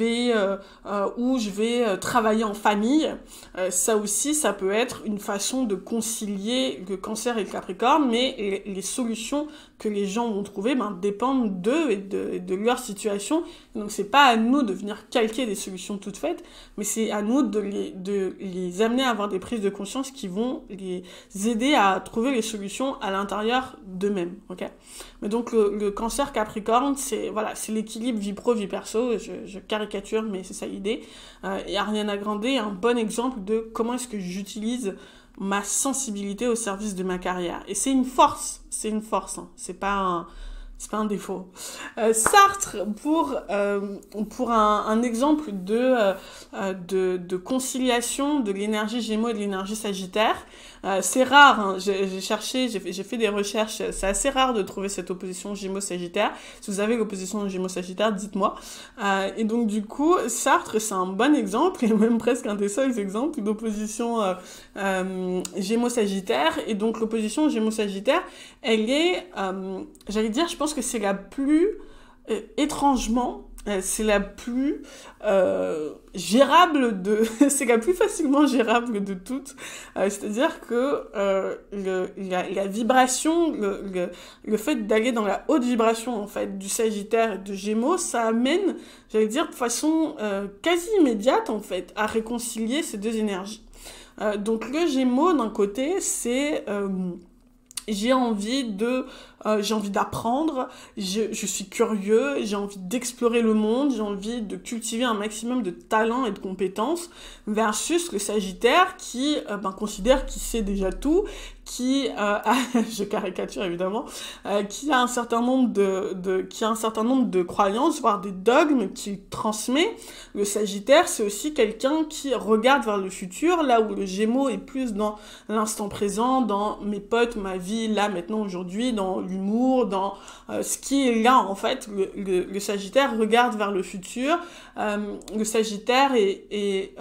vais travailler en famille. Ça aussi, ça peut être une façon de concilier le cancer et le capricorne, mais les solutions que les gens vont trouver dépendent d'eux et de leur situation. Donc, c'est pas à nous de venir calquer des solutions toutes faites, mais c'est à nous de les amener à avoir des prises de conscience qui vont les aider à trouver les solutions à l'intérieur d'eux-mêmes. Okay. Mais donc, le cancer capricorne, c'est l'équilibre vie pro, vie perso. Je caricature, mais c'est ça l'idée. Et Ariana Grande est un bon exemple de comment est-ce que j'utilise ma sensibilité au service de ma carrière. Et c'est une force, hein. C'est pas un défaut. Sartre, pour un exemple de conciliation de l'énergie Gémeaux et de l'énergie Sagittaire. C'est rare, hein. J'ai fait des recherches, c'est assez rare de trouver cette opposition Gémeaux-Sagittaire. Si vous avez l'opposition Gémeaux-Sagittaire, dites-moi. Et donc du coup, Sartre, c'est un bon exemple, et même presque un des seuls exemples d'opposition Gémeaux-Sagittaire. Et donc l'opposition Gémeaux-Sagittaire, elle est, j'allais dire, je pense que c'est la plus, étrangement, c'est la plus gérable c'est la plus facilement gérable de toutes. C'est-à-dire que la vibration, le fait d'aller dans la haute vibration en fait du Sagittaire et de Gémeaux, ça amène, j'allais dire, de façon quasi immédiate en fait, à réconcilier ces deux énergies. Donc le Gémeaux d'un côté, c'est j'ai envie d'apprendre, je suis curieux, j'ai envie d'explorer le monde, j'ai envie de cultiver un maximum de talents et de compétences, versus le Sagittaire qui considère qu'il sait déjà tout, qui je caricature évidemment, qui a un certain nombre de croyances, voire des dogmes qu'il transmet. Le Sagittaire, c'est aussi quelqu'un qui regarde vers le futur, là où le Gémeaux est plus dans l'instant présent, dans mes potes, ma vie, là, maintenant, aujourd'hui, dans l'humour, dans ce qui est là, en fait. Le Sagittaire regarde vers le futur. Le Sagittaire est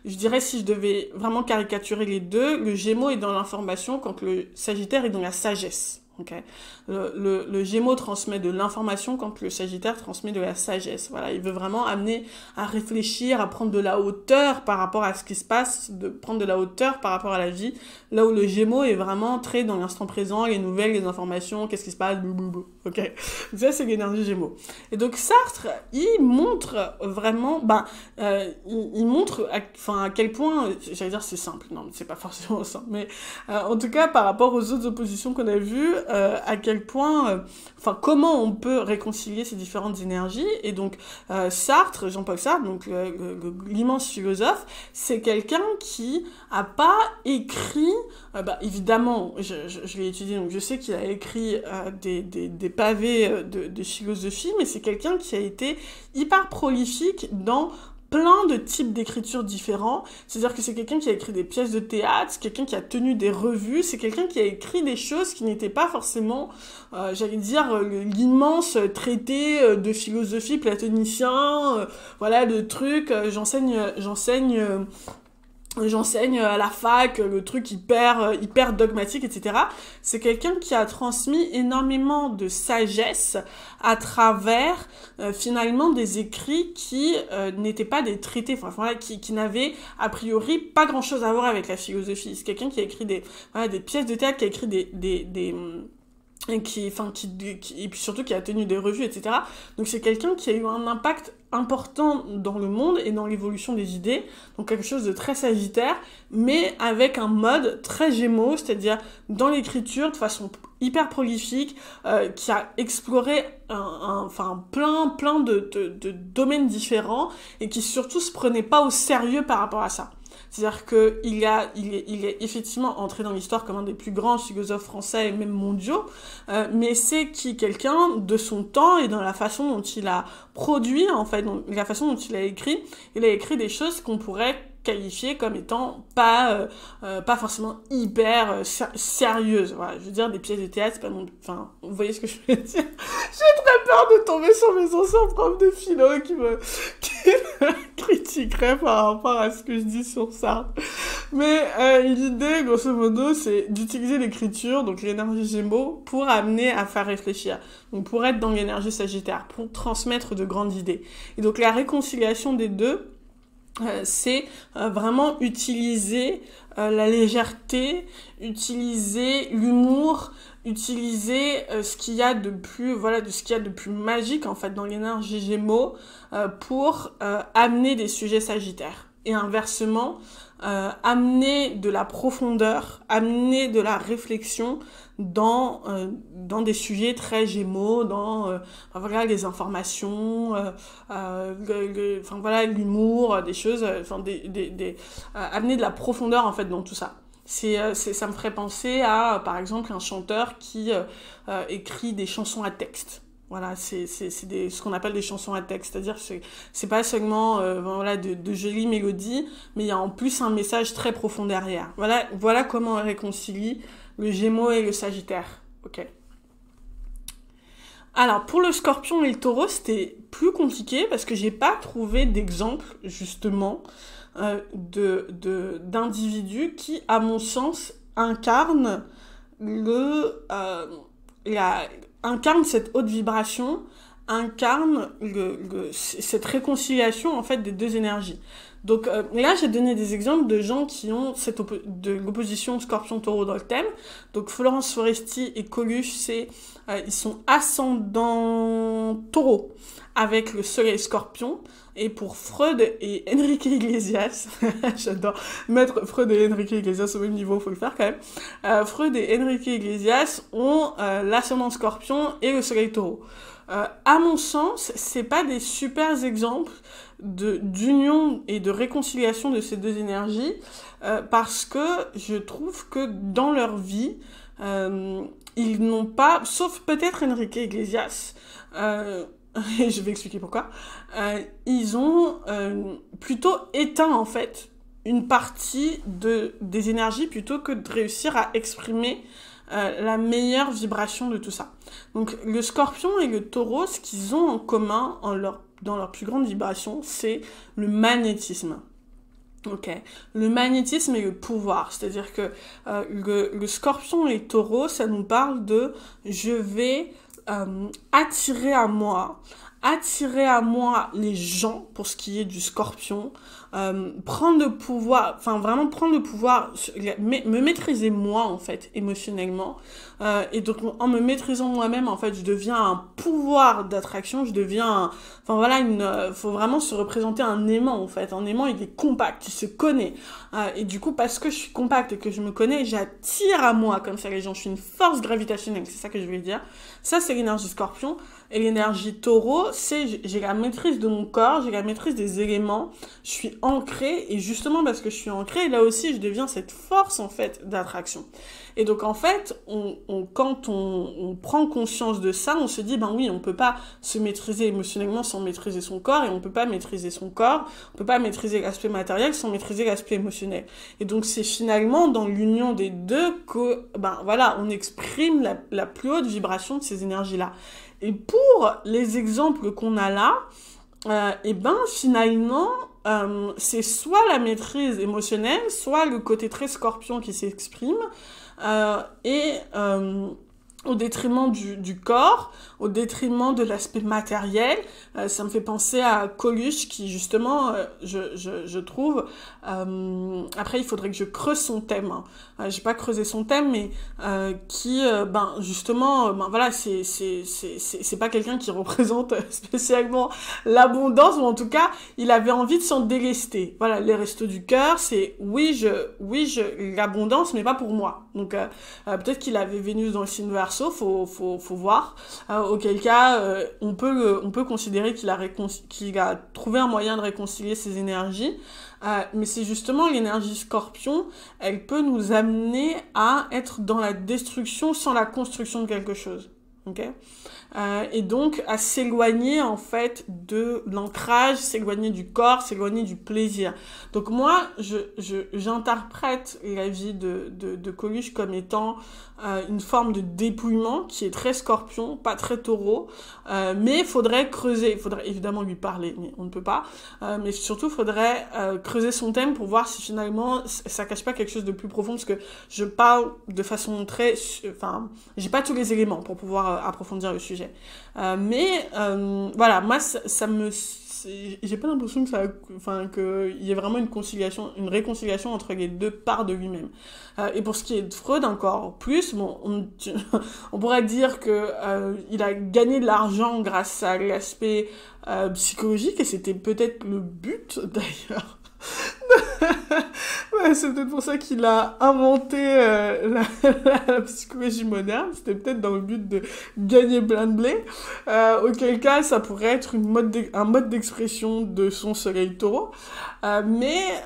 je dirais, si je devais vraiment caricaturer les deux, le Gémeaux est dans l'information quand le Sagittaire est dans la sagesse. Okay. Le Gémeaux transmet de l'information quand le Sagittaire transmet de la sagesse. Voilà, il veut vraiment amener à réfléchir, à prendre de la hauteur par rapport à ce qui se passe, de prendre de la hauteur par rapport à la vie. Là où le Gémeaux est vraiment très dans l'instant présent, les nouvelles, les informations, qu'est-ce qui se passe, blablabla. Ok. Ça, c'est l'énergie Gémeaux. Et donc Sartre, il montre vraiment, il montre, à quel point, j'allais dire c'est simple, non, c'est pas forcément simple, mais en tout cas par rapport aux autres oppositions qu'on a vues, à quel point, comment on peut réconcilier ces différentes énergies. Et donc Sartre, Jean-Paul Sartre, donc l'immense philosophe, c'est quelqu'un qui a pas écrit, évidemment, je l'ai étudié, donc je sais qu'il a écrit des pavés de philosophie, mais c'est quelqu'un qui a été hyper prolifique dans plein de types d'écriture différents. C'est-à-dire que c'est quelqu'un qui a écrit des pièces de théâtre, c'est quelqu'un qui a tenu des revues, c'est quelqu'un qui a écrit des choses qui n'étaient pas forcément, l'immense traité de philosophie platonicien, de trucs, j'enseigne à la fac, le truc hyper dogmatique, etc. C'est quelqu'un qui a transmis énormément de sagesse à travers, finalement, des écrits qui n'étaient pas des traités, qui n'avaient, a priori, pas grand-chose à voir avec la philosophie. C'est quelqu'un qui a écrit des pièces de théâtre, qui a écrit et puis surtout qui a tenu des revues, etc. Donc c'est quelqu'un qui a eu un impact important dans le monde et dans l'évolution des idées, donc quelque chose de très sagittaire, mais avec un mode très Gémeaux, c'est-à-dire dans l'écriture de façon hyper prolifique, qui a exploré plein de domaines différents et qui surtout se prenait pas au sérieux par rapport à ça. C'est-à-dire qu'il est effectivement entré dans l'histoire comme un des plus grands philosophes français et même mondiaux, mais c'est quelqu'un de son temps et dans la façon dont il a produit, en fait, la façon dont il a écrit des choses qu'on pourrait qualifiées comme étant pas forcément hyper sérieuses. Voilà, je veux dire, des pièces de théâtre, c'est pas non... vous voyez ce que je veux dire? J'ai très peur de tomber sur mes anciens profs de philo qui me critiqueraient par rapport à ce que je dis sur ça. Mais l'idée, grosso modo, c'est d'utiliser l'écriture, donc l'énergie Gémeaux, pour amener à faire réfléchir. Donc pour être dans l'énergie Sagittaire, pour transmettre de grandes idées. Et donc la réconciliation des deux, c'est vraiment utiliser la légèreté, utiliser l'humour, utiliser ce qu'il y a de plus magique en fait dans l'énergie Gémeaux pour amener des sujets sagittaires. Et inversement, amener de la profondeur, amener de la réflexion dans des sujets très Gémeaux, dans les informations, l'humour, des choses, amener de la profondeur en fait dans tout ça. Ça me ferait penser à, par exemple, un chanteur qui écrit des chansons à texte. Voilà, c'est ce qu'on appelle des chansons à texte, c'est-à-dire que c'est pas seulement de jolies mélodies, mais il y a en plus un message très profond derrière. Voilà comment on réconcilie le Gémeaux et le Sagittaire. Ok. Alors pour le Scorpion et le Taureau, c'était plus compliqué parce que j'ai pas trouvé d'exemple justement d'individus qui, à mon sens, incarnent incarne cette haute vibration, incarne cette réconciliation en fait des deux énergies. Donc là, j'ai donné des exemples de gens qui ont de l'opposition Scorpion-Taureau dans le thème. Donc Florence Foresti et Coluche, ils sont ascendant Taureau avec le Soleil Scorpion. Et pour Freud et Enrique Iglesias, j'adore mettre Freud et Enrique Iglesias au même niveau, faut le faire quand même. Freud et Enrique Iglesias ont l'ascendant Scorpion et le Soleil Taureau. À mon sens, c'est pas des super exemples d'union et de réconciliation de ces deux énergies, parce que je trouve que dans leur vie, ils n'ont pas, sauf peut-être Enrique Iglesias, et je vais expliquer pourquoi, ils ont plutôt éteint en fait une partie des énergies plutôt que de réussir à exprimer la meilleure vibration de tout ça. Donc le Scorpion et le Taureau, ce qu'ils ont en commun dans leur plus grande vibration, c'est le magnétisme. Ok, le magnétisme et le pouvoir, c'est-à-dire que le scorpion et taureau, ça nous parle de je vais attirer à moi les gens pour ce qui est du scorpion, prendre le pouvoir, enfin vraiment prendre le pouvoir, me maîtriser moi en fait émotionnellement, et donc en me maîtrisant moi-même en fait je deviens un pouvoir d'attraction, je deviens enfin voilà faut vraiment se représenter un aimant en fait, un aimant il est compact, il se connaît, et du coup parce que je suis compact et que je me connais, j'attire à moi comme ça les gens, je suis une force gravitationnelle, c'est ça que je voulais dire, ça c'est l'énergie scorpion. Et l'énergie taureau, c'est j'ai la maîtrise de mon corps, j'ai la maîtrise des éléments, je suis ancrée, et justement parce que je suis ancrée, là aussi je deviens cette force en fait d'attraction. Et donc en fait, quand on prend conscience de ça, on se dit ben oui, on peut pas se maîtriser émotionnellement sans maîtriser son corps, et on peut pas maîtriser son corps, on peut pas maîtriser l'aspect matériel sans maîtriser l'aspect émotionnel. Et donc c'est finalement dans l'union des deux que ben voilà, on exprime la plus haute vibration de ces énergies-là. Et pour les exemples qu'on a là, et ben finalement, c'est soit la maîtrise émotionnelle, soit le côté très scorpion qui s'exprime, et au détriment du corps, au détriment de l'aspect matériel. Ça me fait penser à Coluche qui justement, je trouve, après il faudrait que je creuse son thème, hein. J'ai pas creusé son thème, mais qui, ben justement, ben voilà, c'est pas quelqu'un qui représente spécialement l'abondance, ou en tout cas, il avait envie de s'en délester. Voilà, les restos du cœur, c'est l'abondance, mais pas pour moi. Donc peut-être qu'il avait Vénus dans le signe Verseau, faut voir. Auquel cas, on peut considérer qu'il a trouvé un moyen de réconcilier ses énergies. Mais c'est justement l'énergie scorpion, elle peut nous amener à être dans la destruction sans la construction de quelque chose. Okay, et donc à s'éloigner en fait de l'ancrage, s'éloigner du corps, s'éloigner du plaisir. Donc moi, j'interprète la vie de Coluche comme étant une forme de dépouillement qui est très scorpion, pas très taureau, mais il faudrait creuser, il faudrait évidemment lui parler, mais on ne peut pas, mais surtout il faudrait creuser son thème pour voir si finalement ça cache pas quelque chose de plus profond, parce que je parle de façon très, enfin, j'ai pas tous les éléments pour pouvoir approfondir le sujet. Mais voilà, moi j'ai pas l'impression qu'il y ait vraiment une réconciliation entre les deux parts de lui-même. Et pour ce qui est de Freud encore plus, bon, on pourrait dire que il a gagné de l'argent grâce à l'aspect psychologique, et c'était peut-être le but d'ailleurs. Ouais, c'est peut-être pour ça qu'il a inventé la psychologie moderne. C'était peut-être dans le but de gagner plein de blé. Auquel cas, ça pourrait être un mode d'expression de son soleil taureau. Mais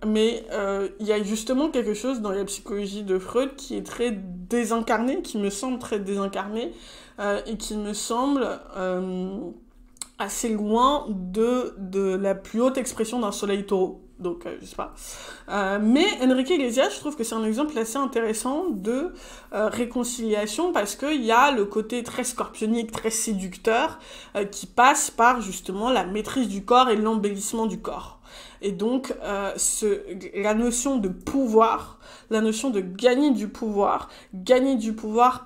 il y a justement quelque chose dans la psychologie de Freud qui est très désincarné, qui me semble très désincarné, et qui me semble assez loin de la plus haute expression d'un soleil taureau. Donc, je sais pas. Mais Enrique Iglesias, je trouve que c'est un exemple assez intéressant de réconciliation, parce qu'il y a le côté très scorpionique, très séducteur, qui passe par justement la maîtrise du corps et l'embellissement du corps. Et donc, la notion de pouvoir, la notion de gagner du pouvoir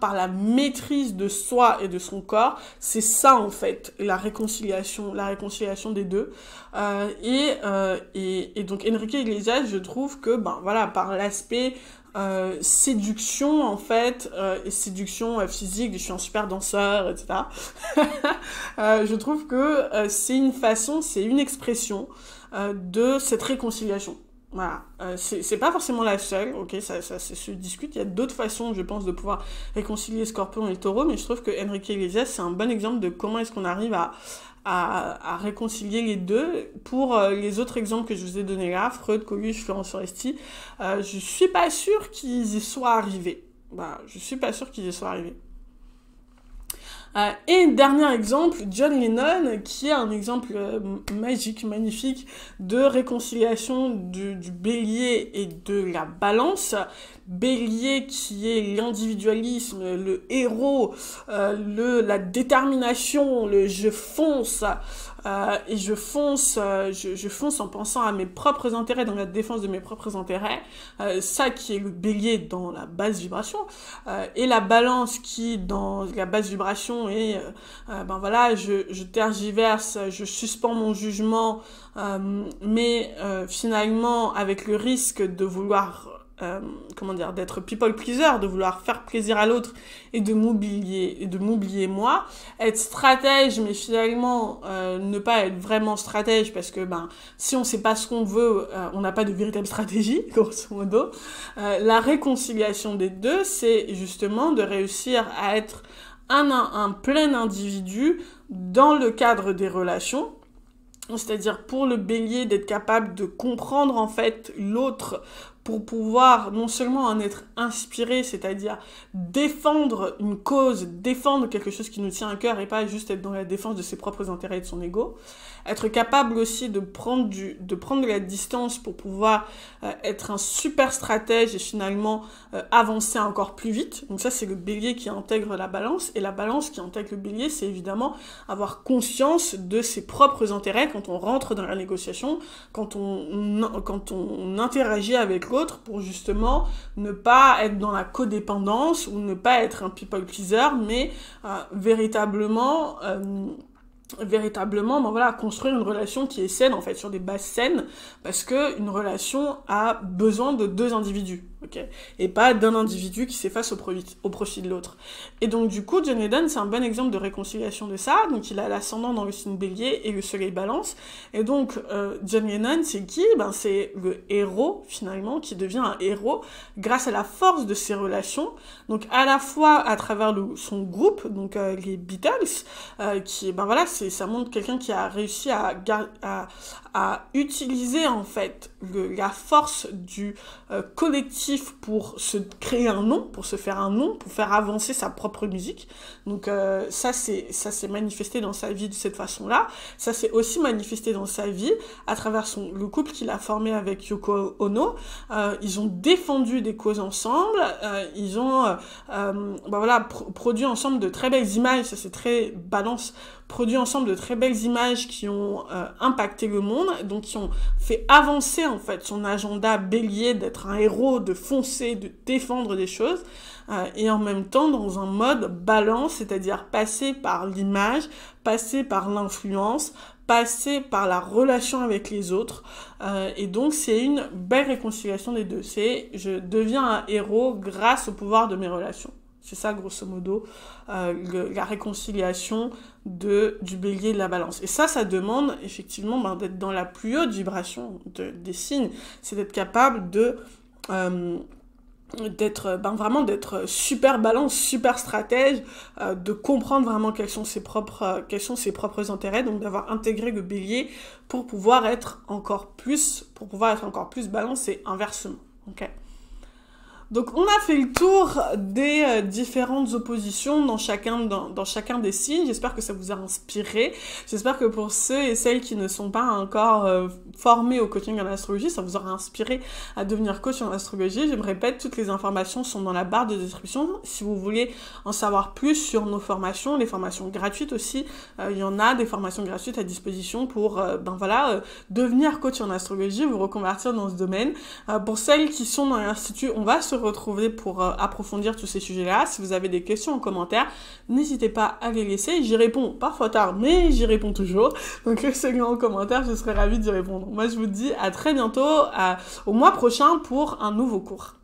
par la maîtrise de soi et de son corps, c'est ça en fait, la réconciliation des deux. Et donc Enrique Iglesias, je trouve que, ben voilà, par l'aspect séduction en fait, et séduction physique, je suis un super danseur, etc. Je trouve que c'est une expression de cette réconciliation. Voilà, c'est pas forcément la seule, ok, ça se discute, il y a d'autres façons, je pense, de pouvoir réconcilier Scorpion et le Taureau, mais je trouve que Enrique Iglesias, c'est un bon exemple de comment est-ce qu'on arrive à réconcilier les deux. Pour les autres exemples que je vous ai donnés là, Freud, Coluche, Florence Foresti, je suis pas sûre qu'ils y soient arrivés. Voilà, je suis pas sûre qu'ils y soient arrivés. Et dernier exemple, John Lennon, qui est un exemple magique, magnifique, de réconciliation du bélier et de la balance. Bélier qui est l'individualisme, le héros, la détermination, le je fonce, et je fonce en pensant à mes propres intérêts, dans la défense de mes propres intérêts, ça qui est le bélier dans la basse vibration, et la balance qui dans la basse vibration est ben voilà, je tergiverse, je suspends mon jugement, mais finalement avec le risque de vouloir d'être people pleaser, de vouloir faire plaisir à l'autre et de m'oublier moi, être stratège mais finalement ne pas être vraiment stratège parce que si on sait pas ce qu'on veut, on n'a pas de véritable stratégie, grosso modo. La réconciliation des deux, c'est justement de réussir à être un plein individu dans le cadre des relations. C'est-à-dire pour le bélier d'être capable de comprendre en fait l'autre pour pouvoir non seulement en être inspiré, c'est-à-dire défendre une cause, défendre quelque chose qui nous tient à cœur et pas juste être dans la défense de ses propres intérêts et de son ego, être capable aussi de prendre de la distance pour pouvoir être un super stratège et finalement avancer encore plus vite. Donc ça c'est le bélier qui intègre la balance, et la balance qui intègre le bélier, c'est évidemment avoir conscience de ses propres intérêts quand on rentre dans la négociation, quand on interagit avec l'autre pour justement ne pas être dans la codépendance ou ne pas être un people pleaser, mais véritablement construire une relation qui est saine, en fait, sur des bases saines, parce que une relation a besoin de deux individus, ok, et pas d'un individu qui s'efface au profit de l'autre. Et donc, du coup, John Eden, c'est un bon exemple de réconciliation de ça. Donc, il a l'ascendant dans le signe bélier et le soleil balance. Et donc, John Eden, c'est qui? C'est le héros, finalement, qui devient un héros grâce à la force de ses relations. Donc, à la fois à travers son groupe, donc les Beatles, qui, ça montre quelqu'un qui a réussi à utiliser en fait la force du collectif pour se créer un nom, pour se faire un nom, pour faire avancer sa propre musique. Donc ça s'est manifesté dans sa vie de cette façon-là. Ça s'est aussi manifesté dans sa vie à travers le couple qu'il a formé avec Yoko Ono. Ils ont défendu des causes ensemble. Ils ont produit ensemble de très belles images. Ça c'est très balance. Produit ensemble de très belles images qui ont impacté le monde, donc qui ont fait avancer en fait son agenda bélier d'être un héros, de foncer, de défendre des choses, et en même temps dans un mode balance, c'est-à-dire passer par l'image, passer par l'influence, passer par la relation avec les autres, et donc c'est une belle réconciliation des deux. C'est je deviens un héros grâce au pouvoir de mes relations. C'est ça, grosso modo, la réconciliation du bélier et de la balance. Et ça demande effectivement d'être dans la plus haute vibration des signes. C'est d'être capable d'être super balance, super stratège, de comprendre vraiment quels sont ses propres intérêts, donc d'avoir intégré le bélier pour pouvoir être encore plus balance et inversement. Okay. Donc on a fait le tour des différentes oppositions dans chacun des signes. J'espère que ça vous a inspiré. J'espère que pour ceux et celles qui ne sont pas encore formés au coaching en astrologie, ça vous aura inspiré à devenir coach en astrologie. Je me répète, toutes les informations sont dans la barre de description. Si vous voulez en savoir plus sur nos formations, les formations gratuites aussi, il y en a des formations gratuites à disposition pour devenir coach en astrologie, vous reconvertir dans ce domaine. Pour celles qui sont dans l'institut, on va se retrouver pour approfondir tous ces sujets-là. Si vous avez des questions en commentaire, n'hésitez pas à les laisser. J'y réponds parfois tard, mais j'y réponds toujours. Donc laissez-le en commentaire, je serai ravie d'y répondre. Moi, je vous dis à très bientôt, au mois prochain pour un nouveau cours.